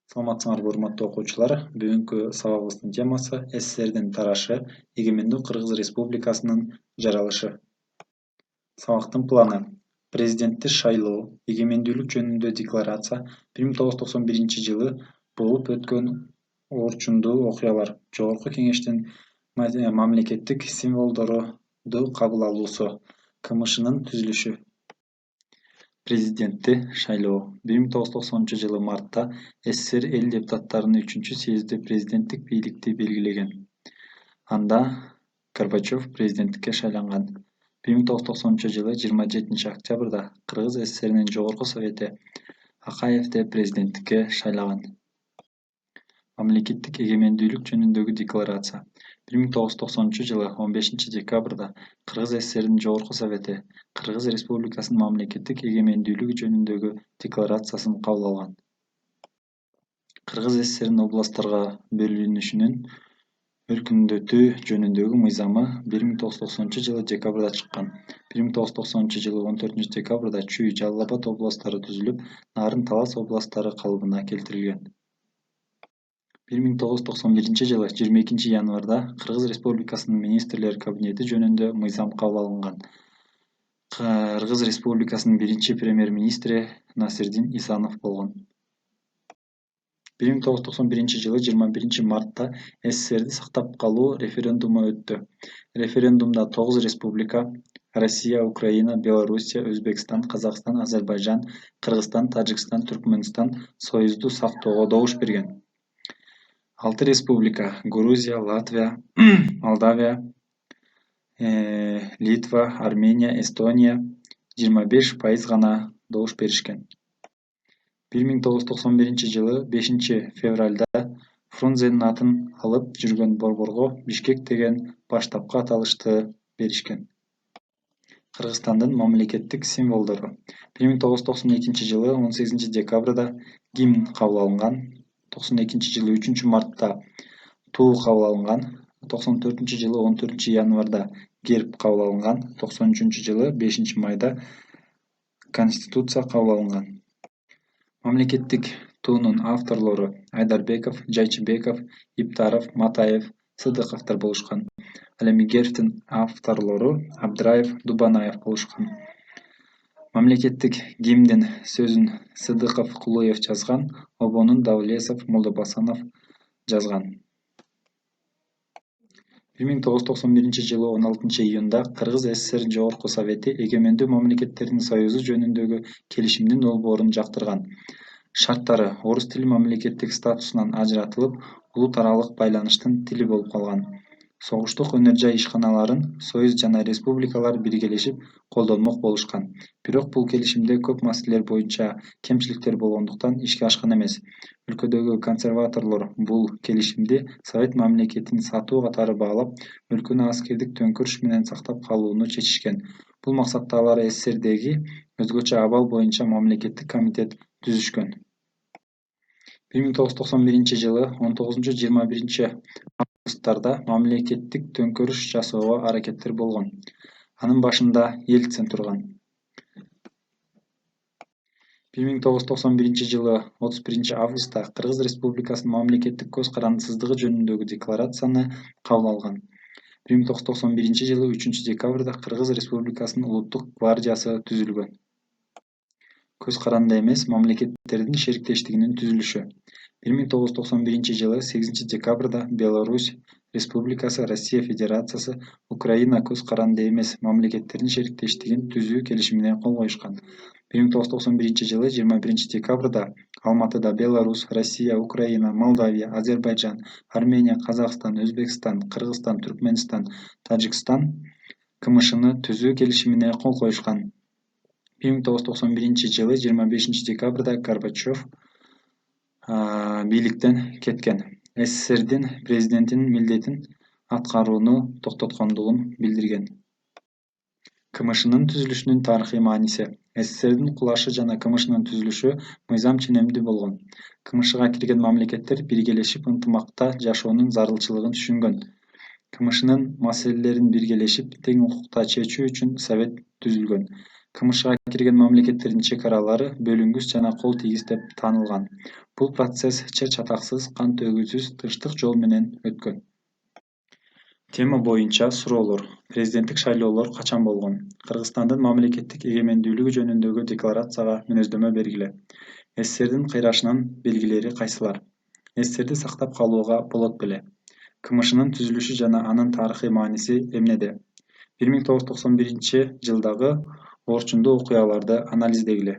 Саламатсыңарбы урматтуу окуучулар. Бүгүнкү сабагыбыздын темасы СССРдин тарашы, эгемендүү Кыргыз Республикасынын жаралышы. Сабактын планы: президентти шайлоо, эгемендүүлүк жөнүндө декларация, 1991 жылы болуп өткөн орчундуу окуялар, Жогорку Кеңештин мамлекеттик символдорду кабыл алуусу, КМШнын түзүлүшү. Президентти шайлоо. 1990 жылы мартта СССР эл депутаттарынын 3-съезди президенттик бийликти белгилеген. Анда Горбачев президенттикке шайланган. 1990-жылы 27-октябрда Кыргыз СССРинин Жогорку Совети Акаевди президенттикке шайлаган. Мамлекеттик эгемендүүлүк жөнүндөгү декларация. 1990-жылы 15-декабрда Кыргыз СССРинин Жогорку Совети Кыргыз Республикасынын мамлекеттик эгемендүүлүгү жөнүндөгү декларациясын кабыл алган. Кыргыз СССРинин областтарга бөлүнүшүнүн өркүндөтүү жөнүндөгү мыйзамы 1990-жылы декабрда чыккан. 1990-жылы 14-декабрда Чүй, Жалал Абад областтары түзүлүп, Нарын, Талас областтары калыбына келтирилген. 1991-жылы 22-январда Кыргыз Республикасынын министрлер кабинети жөнүндө мыйзам кабыл алынган. Кыргыз Республикасынын биринчи премьер-министри Насирдин Исанов болгон. 1991-жылы 21-мартта СССРди сактап калуу референдуму өттү. Референдумда 9 республика — Россия, Украина, Белоруссия, Өзбекстан, Казакстан, Азербайжан, Кыргызстан, Тажикстан, Түркмөнстан союзду сактоого добуш берген. 6 республика — Грузия, Латвия, Молдавия, Литва, Армения, Эстония 25% гана добуш беришкен. 1991-жылы 5-февралда Фрунзенин атын алып жүргөн борборго Бишкек деген баштапкы аталышты беришкен. Кыргызстандын мамлекеттик символдору. 1992-жылы 18-декабрда гимн кабыл алынган. 92-жылы 3-мартта туу кабыл алынган. 94-жылы 14-январда герб кабыл алынган. 93-жылы 5-майда Конституция кабыл алынган. Мамлекеттик туунун авторлору Айдарбеков, Жайчыбеков, Иптаров, Матаев, Сыдыковдор болушкан. Ал эми гербтин авторлору Абдыраев, Дубанаев болушкан. Мамлекеттик гимндин сөзүн Сыдыков, Кулуев жазган, обонун Давлесов, Молдобасанов жазган. 1991-жылы 16-июнда Кыргыз СССР Жогорку Совети эгемендүү мамлекеттердин союзу жөнүндөгү келишимдин долбоорун жактырган. Шарттары орус тили мамлекеттик статусунан ажыратылып, улут аралык байланыштын тили болуп калган. Согуштук өнөр-жай ишканаларын союз жана республикалар биргелешип колдонмок болушкан. Бирок бул келишимде көп маселелер боюнча кемчиликтер болгондуктан ишке ашкан эмес. Өлкөдөгү консерваторлор бул келишимди Совет мамлекетин сатуу катары баалап, өлкөнү аскердик төңкүрүш менен сактап калууну чечишкен. Бул максатта алар СССРдеги өзгөчө абал боюнча мамлекеттик комитет түзүшкөн. 1991-жылы 19-21 августтарда мамлекеттик төңкөрүш жасоого аракеттер болгон. Анын башында Ельцин турган. 1991-жылы 31-августта Кыргыз Республикасынын мамлекеттик көз карандысыздыгы жөнүндөгү декларацияны кабыл алган. 1991-жылы 3-декабрда Кыргыз Республикасынын улуттук гвардиясы түзүлгөн. Көз каранды эмес мамлекеттердин шериктештигинин түзүлүшү. 1991-жылы 8-декабрда Беларусь Республикасы, Россия Федерациясы, Украина көз каранды эмес мамлекеттердин шериктештигин түзүү келишимине кол коюшкан. 1991-жылы 21-декабрда Алматыда Беларусь, Россия, Украина, Молдавия, Азербайжан, Армения, Казакстан, Өзбекстан, Кыргызстан, Түркмөнстан, Тажикстан КМШны түзүү келишимине кол коюшкан. 1991-жылы 25-декабрда Горбачев бийликтен кеткен. СССРдин президентинин милдетин аткарууну токтоткондугун билдирген. КМШнын түзүлүшүнүн тарыхый мааниси. СССРдин кулашы жана КМШнын түзүлүшү мыйзам ченемдүү болгон. КМШга кирген мамлекеттер биргелешип ынтымакта жашоонун зарылчылыгын түшүнгөн. КМШнын маселелерин биргелешип тең укукта чечүү үчүн совет түзүлгөн. КМШга кирген мамлекеттердин чек аралары бөлүнгүс жана кол тийгиз деп таанылган. Бул процесс чыр-чатаксыз, кан төгүүсүз, тынчтык жол менен өткөн. Тема боюнча суроолор. Президенттик шайлоолор качан болгон? Кыргызстандын мамлекеттик эгемендүүлүгү жөнүндөгү декларацияга мүнөздөмө бергиле. СССРдин кыйрашынын белгилери кайсылар? СССРди сактап калууга болот беле? КМШнын түзүлүшү жана анын тарыхый мааниси эмнеде? 1991 жылдагы орчундуу окуяларды анализдегиле.